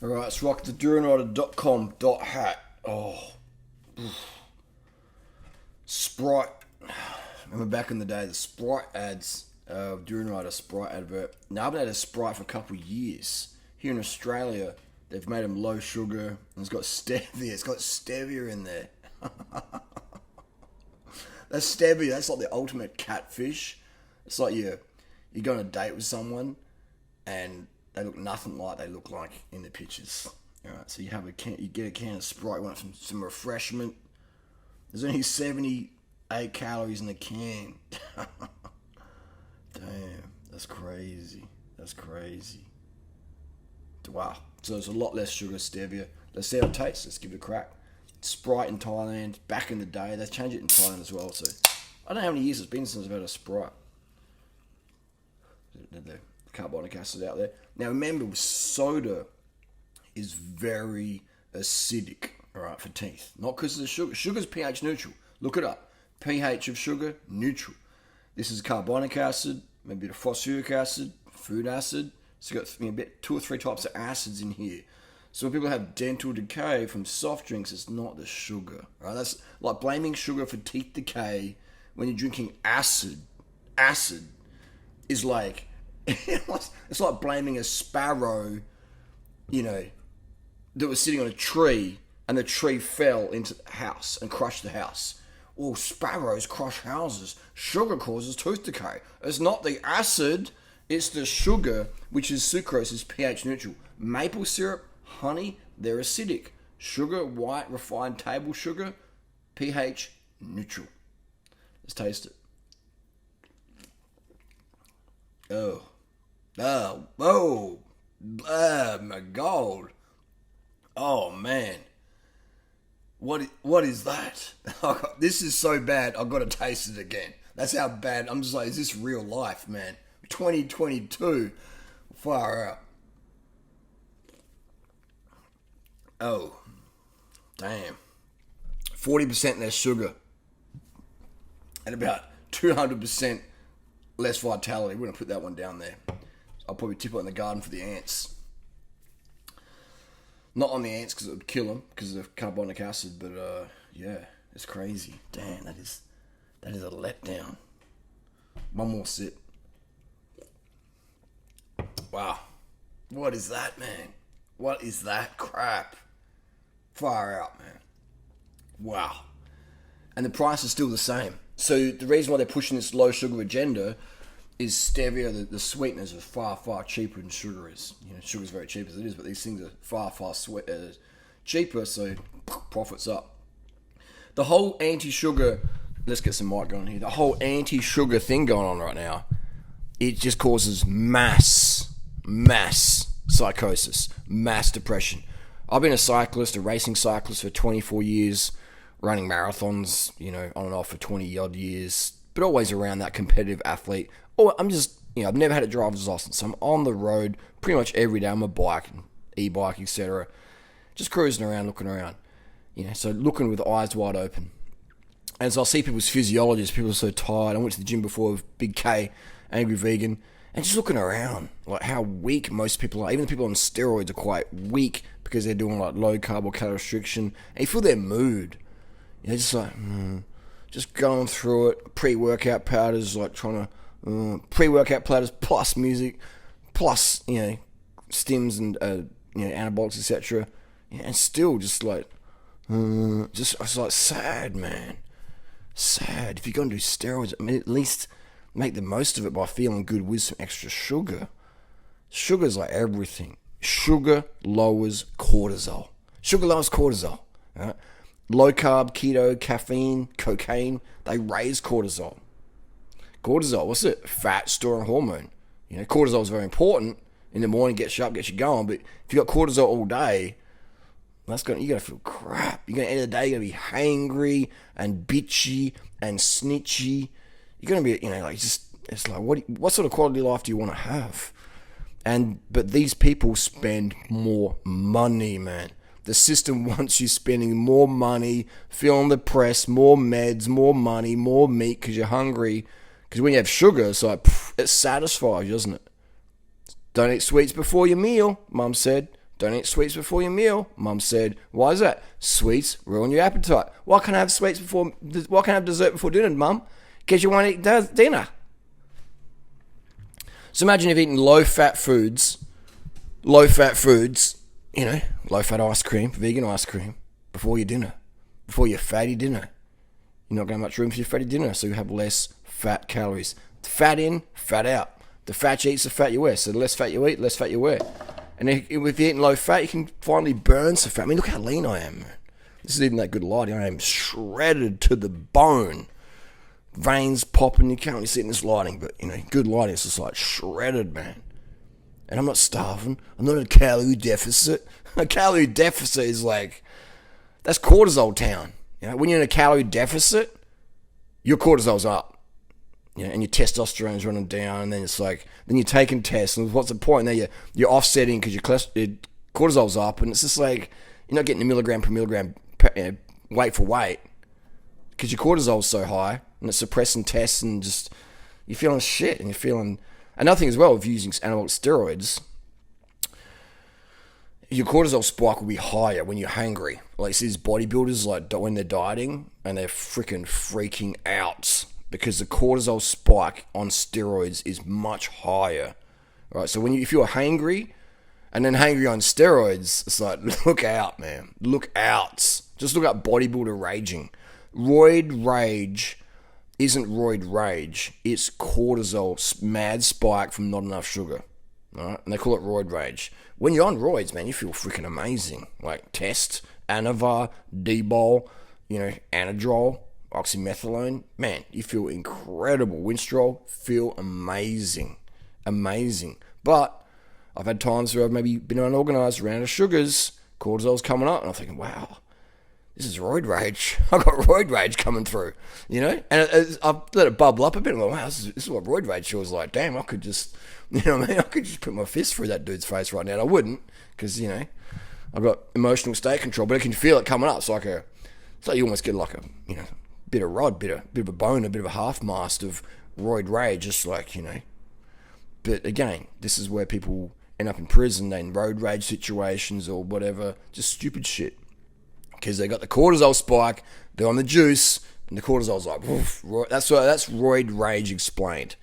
Alright, let's rock the durianrider.com.hat. Oh, Sprite. Remember back in the day, the Sprite ads, Durianrider Sprite advert. Now, I've had a Sprite for a couple of years. Here in Australia, they've made them low sugar, and it's got stevia. It's got stevia in there. That's stevia. That's like the ultimate catfish. It's like you go on a date with someone, and they look nothing like they look like in the pictures. All right, so you get a can of Sprite, you want some refreshment. There's only 78 calories in the can. Damn, that's crazy. That's crazy. Wow. So there's a lot less sugar, stevia. Let's see how it tastes. Let's give it a crack. Sprite in Thailand, back in the day. They changed it in Thailand as well. So I don't know how many years it's been since I've had a Sprite. The carbonic acid out there. Now remember, soda is very acidic, all right, for teeth. Not because of the sugar. Sugar's pH neutral. Look it up. pH of sugar, neutral. This is carbonic acid, maybe a phosphoric acid, food acid. So you've got 2 or 3 types of acids in here. So when people have dental decay from soft drinks, it's not the sugar. Right? That's like blaming sugar for teeth decay when you're drinking acid. Acid is like, it's like blaming a sparrow, that was sitting on a tree and the tree fell into the house and crushed the house. Well, sparrows crush houses. Sugar causes tooth decay. It's not the acid, it's the sugar, which is sucrose, is pH neutral. Maple syrup, honey, they're acidic. Sugar, white, refined table sugar, pH neutral. Let's taste it. Oh, my God. Oh, man. What is that? This is so bad, I've got to taste it again. That's how bad. I'm just like, is this real life, man? 2022. Far out. Oh, damn. 40% less sugar. And about 200% less vitality. We're going to put that one down there. I'll probably tip it in the garden for the ants. Not on the ants because it would kill them because of the carbonic acid, but yeah, it's crazy. Damn, that is a letdown. One more sip. Wow. What is that, man? What is that crap? Far out, man. Wow. And the price is still the same. So the reason why they're pushing this low sugar agenda is stevia, the sweeteners are far, far cheaper than sugar is. Sugar's very cheap as it is, but these things are far, far cheaper, so profits up. The whole anti-sugar, let's get some mic going here, the whole anti-sugar thing going on right now, it just causes mass psychosis, mass depression. I've been a racing cyclist for 24 years, running marathons, on and off for 20 odd years, but always around that competitive athlete. Or I'm just, I've never had a driver's license, so I'm on the road pretty much every day on my bike, e-bike, etc. Just cruising around, looking around, so looking with eyes wide open. And so I'll see people's physiologists, people are so tired. I went to the gym before with Big K, Angry Vegan, and just looking around, like how weak most people are. Even the people on steroids are quite weak because they're doing like low carb or calorie restriction. And you feel their mood. Just like, just going through it. Pre-workout powders, like trying to, pre-workout platters plus music, plus, stims and, anabolics, etc. And still just like, it's like sad, man. Sad. If you're going to do steroids, at least make the most of it by feeling good with some extra sugar. Sugar's like everything. Sugar lowers cortisol. Right? Low carb, keto, caffeine, cocaine, they raise cortisol. Cortisol, what's it? Fat storing hormone. Cortisol is very important. In the morning, gets you up, gets you going. But if you got cortisol all day, you're gonna feel crap. You're gonna end the day, you're gonna be hangry and bitchy and snitchy. You're gonna be, it's like, what sort of quality of life do you want to have? But these people spend more money, man. The system wants you spending more money, feeling depressed, more meds, more money, more meat because you're hungry. Because when you have sugar, it's like, it satisfies you, doesn't it? Don't eat sweets before your meal, Mum said. Don't eat sweets before your meal. Mum said, why is that? Sweets ruin your appetite. Why can't I have dessert before dinner, Mum? Because you won't eat dinner. So imagine if eating low-fat foods, you know, low-fat ice cream, vegan ice cream, before your dinner, before your fatty dinner. You're not going to have much room for your fatty dinner, so you have less fat calories. Fat in, fat out. The fat you eat is the fat you wear. So the less fat you eat, less fat you wear. And if you're eating low fat, you can finally burn some fat. I mean, look how lean I am, man. This is even that good lighting. I am shredded to the bone. Veins popping. You can't really see it in this lighting, but, you know, good lighting. It's just like shredded, man. And I'm not starving. I'm not in a calorie deficit. A calorie deficit is like, that's cortisol town. You know, when you're in a calorie deficit, your cortisol's up. You know, and your testosterone's running down, and then it's like, then you're taking tests, and what's the point? And then you're offsetting because your cortisol's up, and it's just like, you're not getting a milligram per milligram weight for weight because your cortisol's so high, and it's suppressing tests, and just, you're feeling shit, and you're feeling, another thing as well, of using anabolic steroids, your cortisol spike will be higher when you're hungry. Like, see these bodybuilders, like, when they're dieting, and they're freaking out, because the cortisol spike on steroids is much higher, right? So if you're hangry, and then hangry on steroids, it's like, look out, man. Look out. Just look up bodybuilder raging. Roid rage isn't roid rage. It's cortisol mad spike from not enough sugar, right? And they call it roid rage. When you're on roids, man, you feel freaking amazing. Like test, Anavar, D-bol, you know, Anadrol, oxymethylone, man, you feel incredible. Winstrol, feel amazing. But I've had times where I've maybe been unorganized, ran out of sugars, cortisol's coming up, and I'm thinking, wow, this is roid rage. I've got roid rage coming through, you know? And I've let it bubble up a bit. I'm like, wow, this is what roid rage feels like. Damn, I could just, you know what I mean? I could just put my fist through that dude's face right now. And I wouldn't, because, you know, I've got emotional state control, but I can feel it coming up. It's like you almost get like a, you know, bit of rod, bit of a bone, a bit of a half mast of roid rage, just like, you know. But again, this is where people end up in prison, they in road rage situations or whatever, just stupid shit. Because they got the cortisol spike, they're on the juice, and the cortisol's like, woof, that's roid rage explained.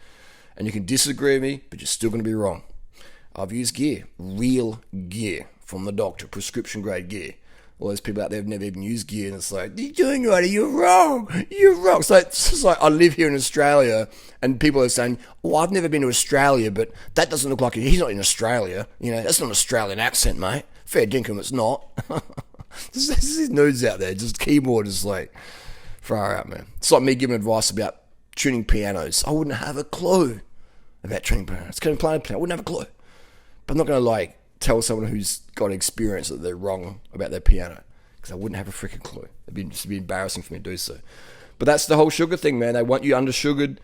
And you can disagree with me, but you're still going to be wrong. I've used gear, real gear from the doctor, prescription grade gear. All those people out there have never even used gear, and it's like, you're doing right, you're wrong. So it's just like, I live here in Australia, and people are saying, oh, I've never been to Australia, but that doesn't look like it. He's not in Australia. You know, that's not an Australian accent, mate. Fair dinkum, it's not. There's these nudes out there, just keyboard is like, far out, man. It's like me giving advice about tuning pianos. I wouldn't have a clue about tuning pianos. Can I play a piano? I wouldn't have a clue. But I'm not going to, like, tell someone who's got experience that they're wrong about their piano, because I wouldn't have a freaking clue. It'd just be embarrassing for me to do so. But that's the whole sugar thing, man. They want you under-sugared.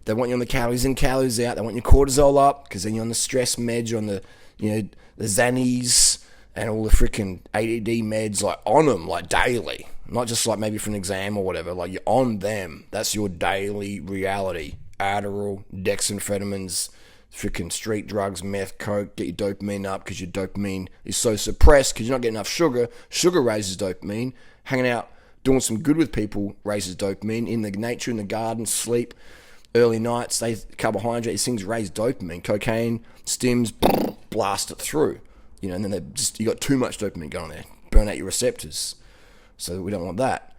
They want you on the calories in, calories out. They want your cortisol up, because then you're on the stress meds, you're on the, you know, the Xannies and all the freaking ADD meds, like on them, like daily. Not just like maybe for an exam or whatever. Like you're on them. That's your daily reality. Adderall, dexamphetamines, freaking street drugs, meth, coke, get your dopamine up because your dopamine is so suppressed because you're not getting enough sugar. Sugar raises dopamine. Hanging out, doing some good with people raises dopamine. In the nature, in the garden, sleep, early nights, carbohydrate, these things raise dopamine. Cocaine, stims, blast it through. You know, and then you got too much dopamine going there. Burn out your receptors. So we don't want that.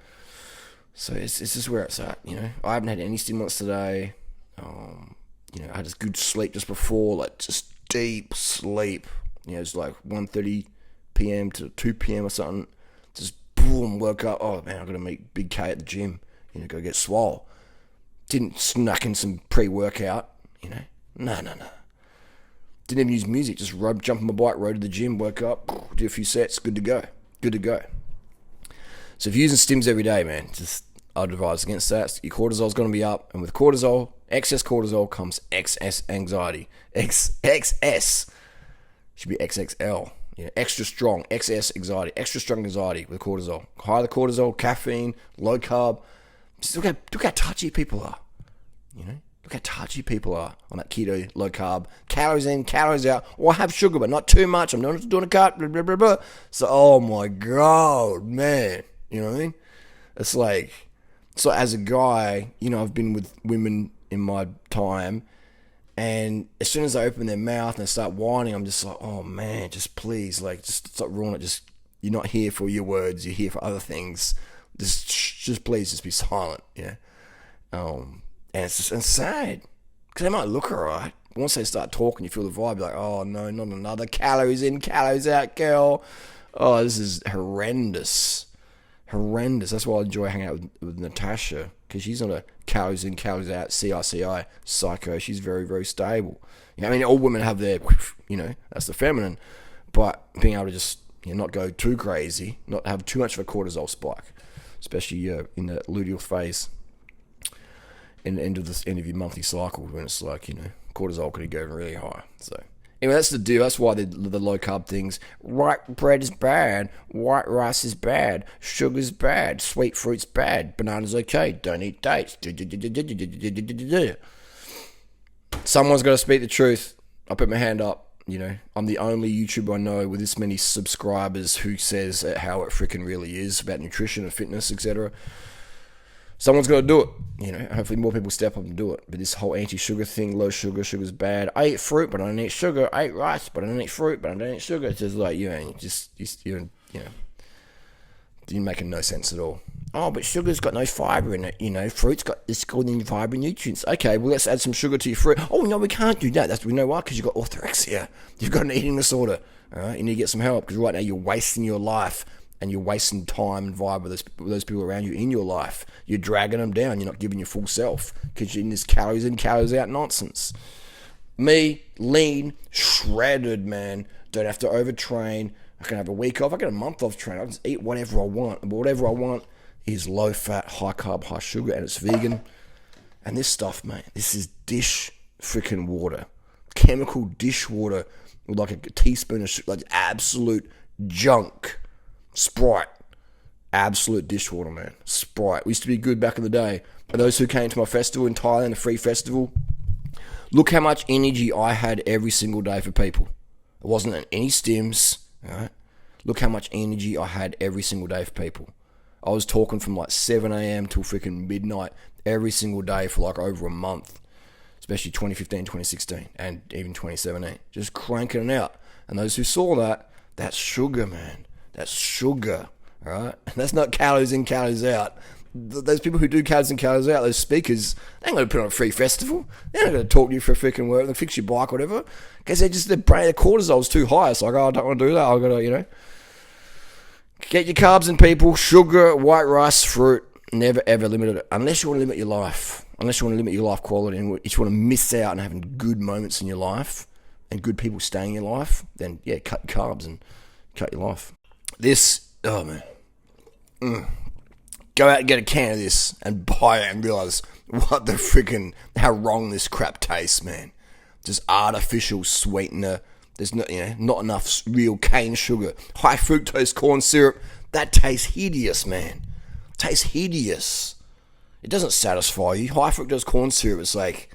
So it's just where it's at, you know. I haven't had any stimulants today. You know, I had a good sleep just before, like just deep sleep. You know, it's like 1:30 p.m. to 2 p.m. or something. Just boom, woke up. Oh man, I've got to meet Big K at the gym. You know, go get swole. Didn't snuck in some pre-workout. You know, no. Didn't even use music. Just jump on my bike, rode to the gym, woke up, do a few sets. Good to go. So if you're using stims every day, man, just I'd advise against that. Your cortisol's going to be up, and with cortisol, excess cortisol comes excess anxiety. XS should be XXL. You know, extra strong, excess anxiety, extra strong anxiety with cortisol. Higher the cortisol, caffeine, low carb. Just look how touchy people are. You know, Look how touchy people are on that keto, low carb, calories in, calories out. Well, I have sugar, but not too much. I'm not doing a cut, blah, blah, blah, blah. So, oh my God, man. You know what I mean? It's like, so as a guy, you know, I've been with women in my time, and as soon as they open their mouth and they start whining, I'm just like, oh man, just please, like, just stop ruining it. Just, you're not here for your words, you're here for other things. Just please, just be silent, yeah. And it's just sad, because they might look alright. Once they start talking, you feel the vibe, you're like, oh no, not another calories in, calories out, girl. Oh, this is horrendous. That's why I enjoy hanging out with Natasha, because she's not a calories in, calories out, CICI psycho. She's very, very stable. You know, I mean, all women have their, you know, that's the feminine, but being able to just, you know, not go too crazy, not have too much of a cortisol spike, especially in the luteal phase. In the end of your monthly cycle, when it's like, you know, cortisol could go really high. So anyway, that's the deal. That's why the low carb things. White bread is bad. White rice is bad. Sugar's bad. Sweet fruit's bad. Banana's okay. Don't eat dates. Someone's got to speak the truth. I put my hand up. You know, I'm the only YouTuber I know with this many subscribers who says how it freaking really is about nutrition and fitness, etc. Someone's got to do it, you know. Hopefully more people step up and do it. But this whole anti-sugar thing, low sugar, sugar's bad. I eat fruit, but I don't eat sugar. I eat rice, but I don't eat fruit, but I don't eat sugar. It's just like, you know, you're making no sense at all. Oh, but sugar's got no fibre in it, you know. Fruit's got this good in fibre nutrients. Okay, well, let's add some sugar to your fruit. Oh, no, we can't do that. You know why? Because you've got orthorexia. You've got an eating disorder. All right, you need to get some help, because right now you're wasting your life. And you're wasting time and vibe with those people around you in your life. You're dragging them down. You're not giving your full self, because you're in this calories in, calories out nonsense. Me, lean, shredded, man. Don't have to overtrain. I can have a week off. I get a month off training. I can just eat whatever I want. But whatever I want is low fat, high carb, high sugar, and it's vegan. And this stuff, mate, this is dish freaking water. Chemical dish water with like a teaspoon of sugar, like absolute junk. Sprite. Absolute dishwater, man. Sprite. We used to be good back in the day. For those who came to my festival in Thailand, the free festival, look how much energy I had every single day for people. It wasn't in any stims. Right? Look how much energy I had every single day for people. I was talking from like 7 a.m. till freaking midnight every single day for like over a month. Especially 2015, 2016, and even 2017. Just cranking it out. And those who saw that, that's sugar, man. That's sugar, all right? And that's not calories in, calories out. Those people who do calories in, calories out, those speakers, they ain't going to put on a free festival. They're not going to talk to you for a freaking work. They'll fix your bike, whatever. Because their cortisol's too high. It's like, oh, I don't want to do that. I've got to, you know. Get your carbs in, people. Sugar, white rice, fruit. Never, ever limit it. Unless you want to limit your life. Unless you want to limit your life quality and you just want to miss out on having good moments in your life and good people staying in your life, then, yeah, cut your carbs and cut your life. This, oh man, go out and get a can of this and buy it and realize what the freaking, how wrong this crap tastes, man. Just artificial sweetener. There's not enough real cane sugar. High fructose corn syrup. That tastes hideous, man. Tastes hideous. It doesn't satisfy you. High fructose corn syrup is like,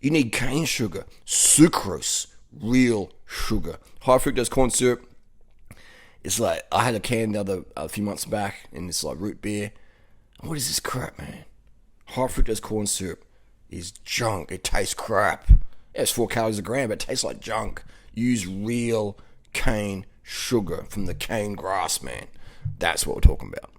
you need cane sugar, sucrose, real sugar. High fructose corn syrup. It's like, I had a can a few months back, and it's like root beer. What is this crap, man? High fructose corn syrup is junk. It tastes crap. Yeah, it's 4 calories a gram, but it tastes like junk. Use real cane sugar from the cane grass, man. That's what we're talking about.